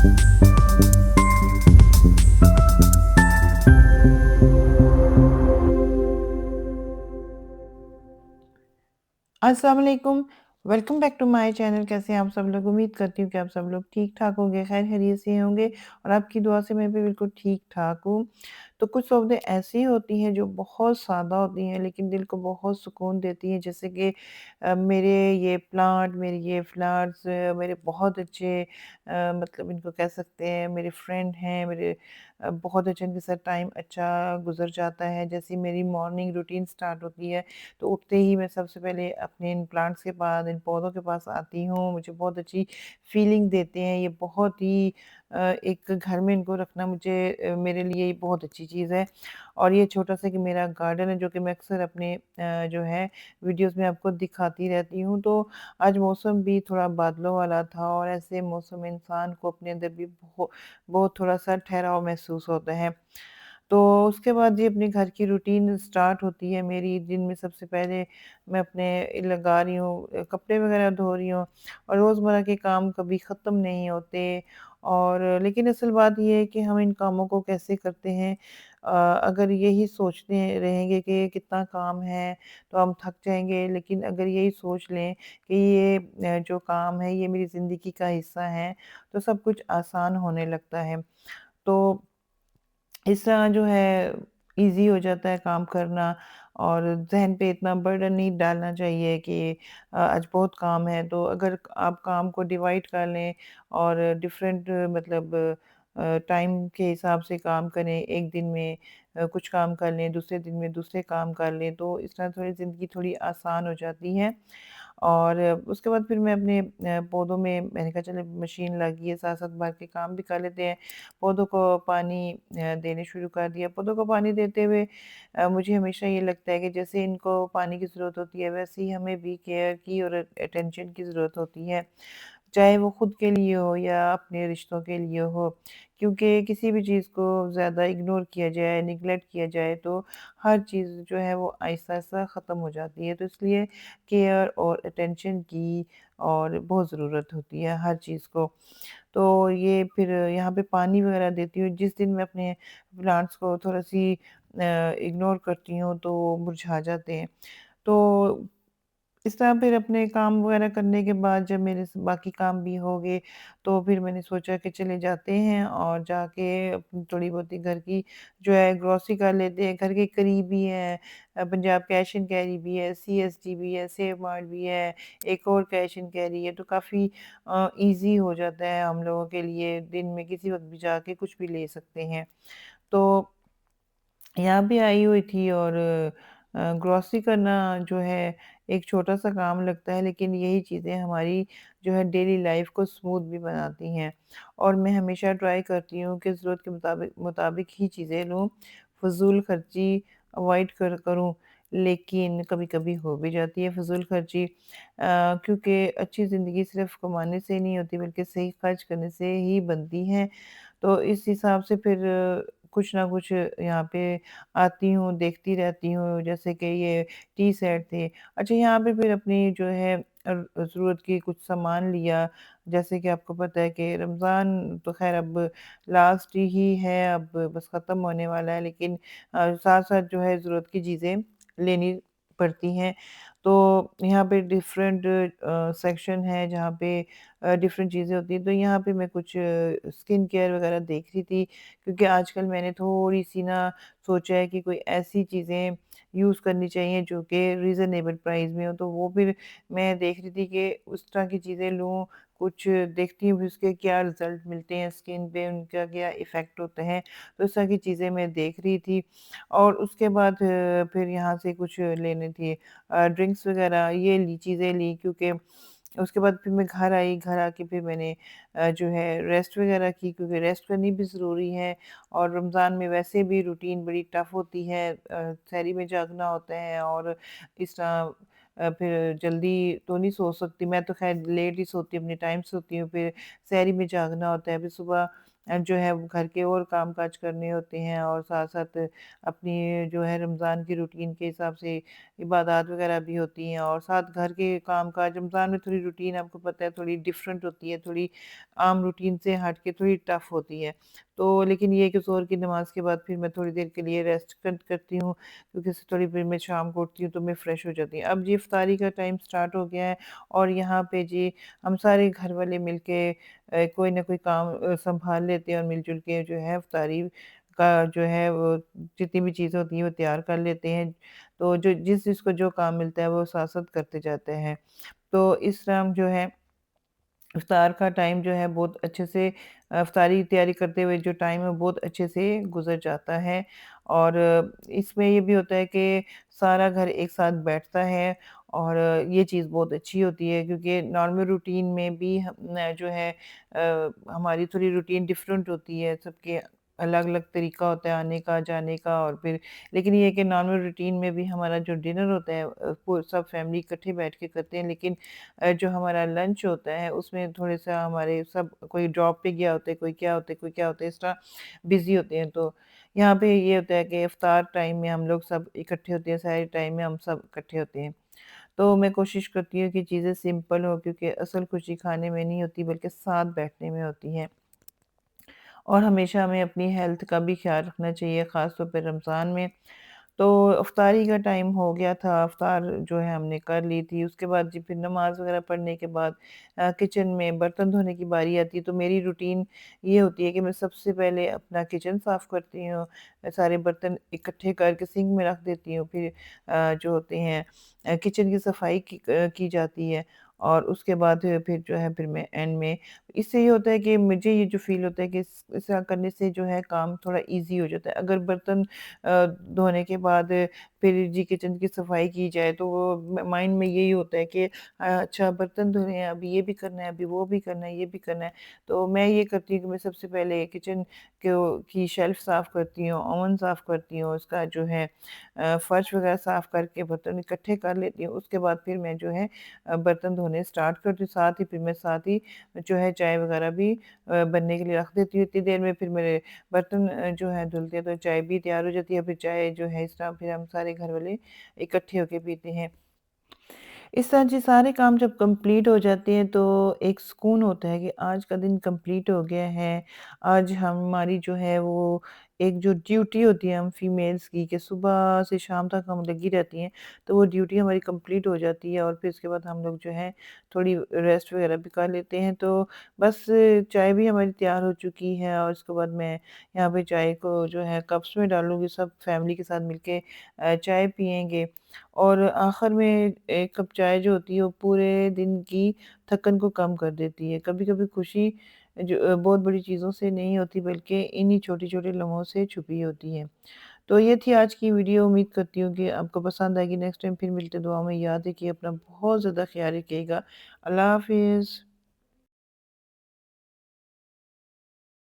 अस्सलाम वालेकुम, welcome back to my channel. कैसे हैं आप सब लोग? उम्मीद करती हूँ कि आप सब लोग ठीक-ठाक होंगे, खैर-खैरियत से होंगे और आपकी दुआ से मैं भी बिल्कुल ठीक-ठाक हूँ। तो कुछ सौदें ऐसी होती हैं जो बहुत सादा होती हैं लेकिन दिल को बहुत सुकून देती हैं, जैसे कि मेरे ये प्लांट, मेरे ये फ्लावर्स, मेरे बहुत अच्छे मतलब इनको कह सकते हैं मेरे फ्रेंड हैं, मेरे बहुत अच्छे इनके साथ टाइम अच्छा गुज़र जाता है। जैसे मेरी मॉर्निंग रूटीन स्टार्ट होती है तो उठते ही मैं सबसे पहले अपने इन प्लांट्स के पास, इन पौधों के पास आती हूँ। मुझे बहुत अच्छी फीलिंग देते हैं। ये बहुत ही एक घर में इनको रखना मुझे मेरे लिए ये बहुत अच्छी चीज़ है। और ये छोटा-सा कि मेरा गार्डन है जो कि मैं अक्सर अपने जो है वीडियोज़ में आपको दिखाती रहती हूँ। तो आज मौसम भी थोड़ा बादलों वाला था और ऐसे मौसम में इंसान को अपने अंदर भी बहुत थोड़ा-सा ठहराव महसूस होता है। तो उसके बाद ये अपने घर की रूटीन स्टार्ट होती है मेरी, दिन में सबसे पहले मैं अपने लगा रही हूँ कपड़े वगैरह धो रही हूँ और रोज़मर्रा के काम कभी ख़त्म नहीं होते। और लेकिन असल बात ये है कि हम इन कामों को कैसे करते हैं। अगर यही सोचते रहेंगे कि कितना काम है तो हम थक जाएँगे, लेकिन अगर यही सोच लें कि ये जो काम है ये मेरी ज़िंदगी का हिस्सा है, तो सब कुछ आसान होने लगता है। तो इस तरह जो है ईज़ी हो जाता है काम करना और ज़हन पे इतना बर्डन नहीं डालना चाहिए कि आज बहुत काम है। तो अगर आप काम को डिवाइड कर लें और डिफरेंट मतलब टाइम के हिसाब से काम करें, एक दिन में कुछ काम कर लें, दूसरे दिन में दूसरे काम कर लें, तो इस तरह थोड़ी ज़िंदगी थोड़ी आसान हो जाती है। और उसके बाद फिर मैं अपने पौधों में मैंने कहा चलो मशीन लगी है, साथ-साथ बाहर के काम भी कर लेते हैं। पौधों को पानी देने शुरू कर दिया। पौधों को पानी देते हुए मुझे हमेशा ये लगता है कि जैसे इनको पानी की ज़रूरत होती है, वैसे ही हमें भी केयर की और अटेंशन की ज़रूरत होती है। चाहे वो खुद के लिए हो या अपने रिश्तों के लिए हो। क्योंकि किसी भी चीज़ को ज़्यादा इग्नोर किया जाए, नेगलेक्ट किया जाए तो हर चीज़ जो है वो आहिस्ता-आहिस्ता ख़त्म हो जाती है। तो इसलिए केयर और अटेंशन की और बहुत ज़रूरत होती है हर चीज़ को। तो ये फिर यहाँ पे पानी वग़ैरह देती हूँ। जिस दिन मैं अपने प्लांट्स को थोड़ा-सी इग्नोर करती हूँ तो वो मुरझा जाते हैं। तो इस तरह फिर अपने काम वग़ैरह करने के बाद जब मेरे बाकी काम भी हो गए, तो फिर मैंने सोचा कि चले जाते हैं और जाके अपनी थोड़ी बहुती घर की जो है ग्रोसरी कर लेते हैं। घर के करीब ही है पंजाब कैश एंड कैरी भी है, सीएसडी भी है, सेव मार्ट भी है, एक और कैश एंड कैरी है, तो काफ़ी ईज़ी हो जाता है हम लोगों के लिए, दिन में किसी वक़्त भी जाके कुछ भी ले सकते हैं। तो यहाँ भी आई हुई थी और ग्रॉसरी करना जो है एक छोटा-सा काम लगता है, लेकिन यही चीज़ें हमारी जो है डेली लाइफ़ को स्मूथ भी बनाती हैं। और मैं हमेशा ट्राई करती हूँ कि ज़रूरत के मुताबिक मुताबिक ही चीज़ें लूँ, फ़िज़ूल खर्ची अवॉइड करूँ। लेकिन कभी-कभी हो भी जाती है फ़िज़ूल खर्ची क्योंकि अच्छी ज़िंदगी सिर्फ़ कमाने से नहीं होती बल्कि सही खर्च करने से ही बनती है। तो इस हिसाब से फिर कुछ ना कुछ यहाँ पे आती हूँ, देखती रहती हूँ, जैसे कि ये टी सेट थे। अच्छा यहाँ पे फिर अपनी जो है ज़रूरत की कुछ सामान लिया, जैसे कि आपको पता है कि रमज़ान तो ख़ैर अब लास्ट ही है, अब बस ख़त्म होने वाला है, लेकिन साथ-साथ जो है ज़रूरत की चीज़ें लेनी पड़ती हैं। तो यहाँ पे डिफरेंट सेक्शन है जहाँ पे डिफरेंट चीज़ें होती हैं, तो यहाँ पे मैं कुछ स्किन केयर वग़ैरह देख रही थी क्योंकि आजकल मैंने थोड़ी-सी ना सोचा है कि कोई ऐसी चीज़ें यूज़ करनी चाहिए जो कि रीज़नेबल प्राइस में हो, तो वो फिर मैं देख रही थी कि उस तरह की चीज़ें लूँ, कुछ देखती हूँ भी उसके क्या रिज़ल्ट मिलते हैं स्किन पे, उनका क्या इफ़ेक्ट होते हैं, तो इस तरह की चीज़ें मैं देख रही थी। और उसके बाद फिर यहाँ से कुछ लेनी थी ड्रिंक्स वग़ैरह ये ली चीज़ें ली क्योंकि उसके बाद फिर मैं घर आई, घर आके फिर मैंने जो है रेस्ट वग़ैरह की क्योंकि रेस्ट करनी भी ज़रूरी है और रमज़ान में वैसे भी रूटीन बड़ी टफ़ होती है सहरी में जागना होता है और इस तरह फिर जल्दी तो नहीं सो सकती, मैं तो ख़ैर लेट ही सोती हूँ, अपने टाइम से सोती हूँ, फिर सहरी में जागना होता है, फिर सुबह जो है वो घर के और काम-काज करने होते हैं और साथ-साथ अपनी जो है रमज़ान की रूटीन के हिसाब से इबादत वगैरह भी होती हैं और साथ घर के काम-काज रमज़ान में थोड़ी रूटीन आपको पता है थोड़ी डिफरेंट होती है, थोड़ी आम रूटीन से हट के थोड़ी टफ़ होती है। तो लेकिन ये है कि ज़ोहर की नमाज़ के बाद फिर मैं थोड़ी देर के लिए रेस्ट करती हूँ क्योंकि उससे थोड़ी फिर मैं शाम को उठती हूँ तो मैं फ्रेश हो जाती हूँ। अब जी इफ्तारी का टाइम स्टार्ट हो गया है और यहाँ पे जी हम सारे घर वाले मिलके कोई ना कोई काम सँभाल लेते हैं और मिल-जुल के जो है इफ्तारी का जो है वो जितनी भी चीज़ें होती हैं वो तैयार कर लेते हैं। तो जो जिस-जिस को जो काम मिलता है वो साथ-साथ करते जाते हैं। तो इस तरह हम जो है इफ्तार का टाइम जो है बहुत अच्छे से इफ्तारी की तैयारी करते हुए जो टाइम है बहुत अच्छे से गुज़र जाता है और इसमें ये भी होता है कि सारा घर एक साथ बैठता है और ये चीज़ बहुत अच्छी होती है क्योंकि नॉर्मल रूटीन में भी हम जो है हमारी थोड़ी रूटीन डिफरेंट होती है, सबके अलग-अलग तरीका होता है आने का, जाने का और फिर लेकिन ये है कि नॉर्मल रूटीन में भी हमारा जो डिनर होता है वो सब फैमिली इकट्ठे बैठ के करते हैं लेकिन जो हमारा लंच होता है उसमें थोड़े-सा हमारे सब कोई जॉब पे गया होता है, कोई क्या होता है, कोई क्या होता है, इस तरह बिज़ी होते हैं। तो यहाँ पे ये होता है कि इफ्तार टाइम में हम लोग सब इकट्ठे होते हैं, सहरी टाइम में हम सब इकट्ठे होते हैं। तो मैं कोशिश करती हूँ कि चीज़ें सिंपल हो क्योंकि असल खुशी खाने में नहीं होती बल्कि साथ बैठने में होती है। और हमेशा हमें अपनी हेल्थ का भी ख़्याल रखना चाहिए, ख़ास तौर पे रमज़ान में। तो इफ्तारी का टाइम हो गया था, इफ्तार जो है हमने कर ली थी, उसके बाद जी फिर नमाज़ वग़ैरह पढ़ने के बाद किचन में बर्तन धोने की बारी आती है, तो मेरी रूटीन ये होती है कि मैं सबसे पहले अपना किचन साफ़ करती हूँ, सारे बर्तन इकट्ठे करके सिंक में रख देती हूँ, फिर जो होते हैं किचन की सफाई की जाती है और उसके बाद फिर जो है फिर मैं एंड में इससे ये होता है कि मुझे ये जो फ़ील होता है कि इस ऐसा करने से जो है काम थोड़ा ईज़ी हो जाता है। अगर बर्तन धोने के बाद फिर जी किचन की सफाई की जाए तो वो माइंड में यही होता है कि अच्छा बर्तन धोने हैं, अभी ये भी करना है, अभी वो भी करना है, ये भी करना है। तो मैं ये करती हूँ कि मैं सबसे पहले किचन की शेल्फ़ साफ़ करती हूँ, ओवन साफ़ करती हूँ, उसका जो है फ़र्श वग़ैरह साफ़ करके बर्तन इकट्ठे कर लेती हूँ। उसके बाद फिर मैं जो है बर्तन धोने स्टार्ट करती हूँ, साथ ही फिर मैं साथ ही जो है चाय वग़ैरह भी बनने के लिए रख देती हूँ। इतनी देर में फिर मेरे बर्तन जो है धुलते हैं तो चाय भी तैयार हो जाती है, फिर चाय जो है इस तरह फिर हम सारे घर वाले इकट्ठे होके पीते हैं। इस तरह से सारे काम जब कंप्लीट हो जाते हैं तो एक सुकून होता है कि आज का दिन कंप्लीट हो गया है। आज हमारी जो है वो एक जो ड्यूटी होती है हम फीमेल्स की कि सुबह से शाम तक हम लगी रहती हैं, तो वो ड्यूटी हमारी कंप्लीट हो जाती है और फिर उसके बाद हम लोग जो है थोड़ी रेस्ट वगैरह भी कर लेते हैं। तो बस चाय भी हमारी तैयार हो चुकी है और उसके बाद मैं यहाँ पे चाय को जो है कप्स में डालूँगी, सब फैमिली के साथ मिलके चाय पिएँगे। और आखिर में 1 कप चाय जो होती है वो पूरे दिन की थकन को कम कर देती है। कभी-कभी खुशी जो बहुत बड़ी चीज़ों से नहीं होती बल्कि इन्हीं छोटे-छोटे लम्हों से छुपी होती है। तो ये थी आज की वीडियो, उम्मीद करती हूँ कि आपको पसंद आएगी। नेक्स्ट टाइम फिर मिलते हैं, दुआ में याद रखिए अपना बहुत ज़्यादा ख़्याल रखिएगा। अल्लाह हाफ़िज़।